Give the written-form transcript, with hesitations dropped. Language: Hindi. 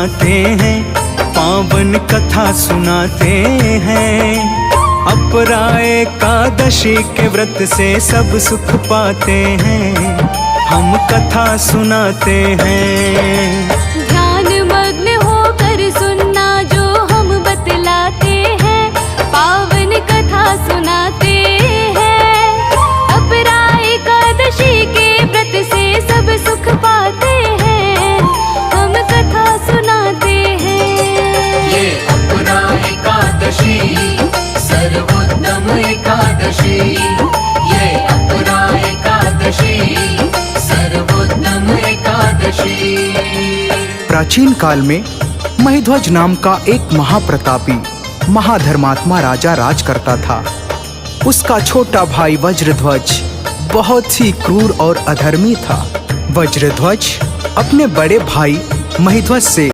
सुनाते हैं, पावन कथा सुनाते हैं। अपरा एकादशी के व्रत से सब सुख पाते हैं, हम कथा सुनाते हैं। ध्यान मग्न होकर सुनना जो हम बतलाते हैं, पावन कथा सुनाते हैं। अपरा एकादशी के व्रत से सब सुख पाते हैं, हम कथा सुनाते हैं। ये अपरा एकादशी सर्वोत्तम एकादशी, ये अपरा एकादशी सर्वोत्तम एकादशी। प्राचीन काल में महिध्वज नाम का एक महाप्रतापी महाधर्मात्मा राजा राज करता था। उसका छोटा भाई वज्रध्वज बहुत ही क्रूर और अधर्मी था। वज्रध्वज अपने बड़े भाई महिध्वज से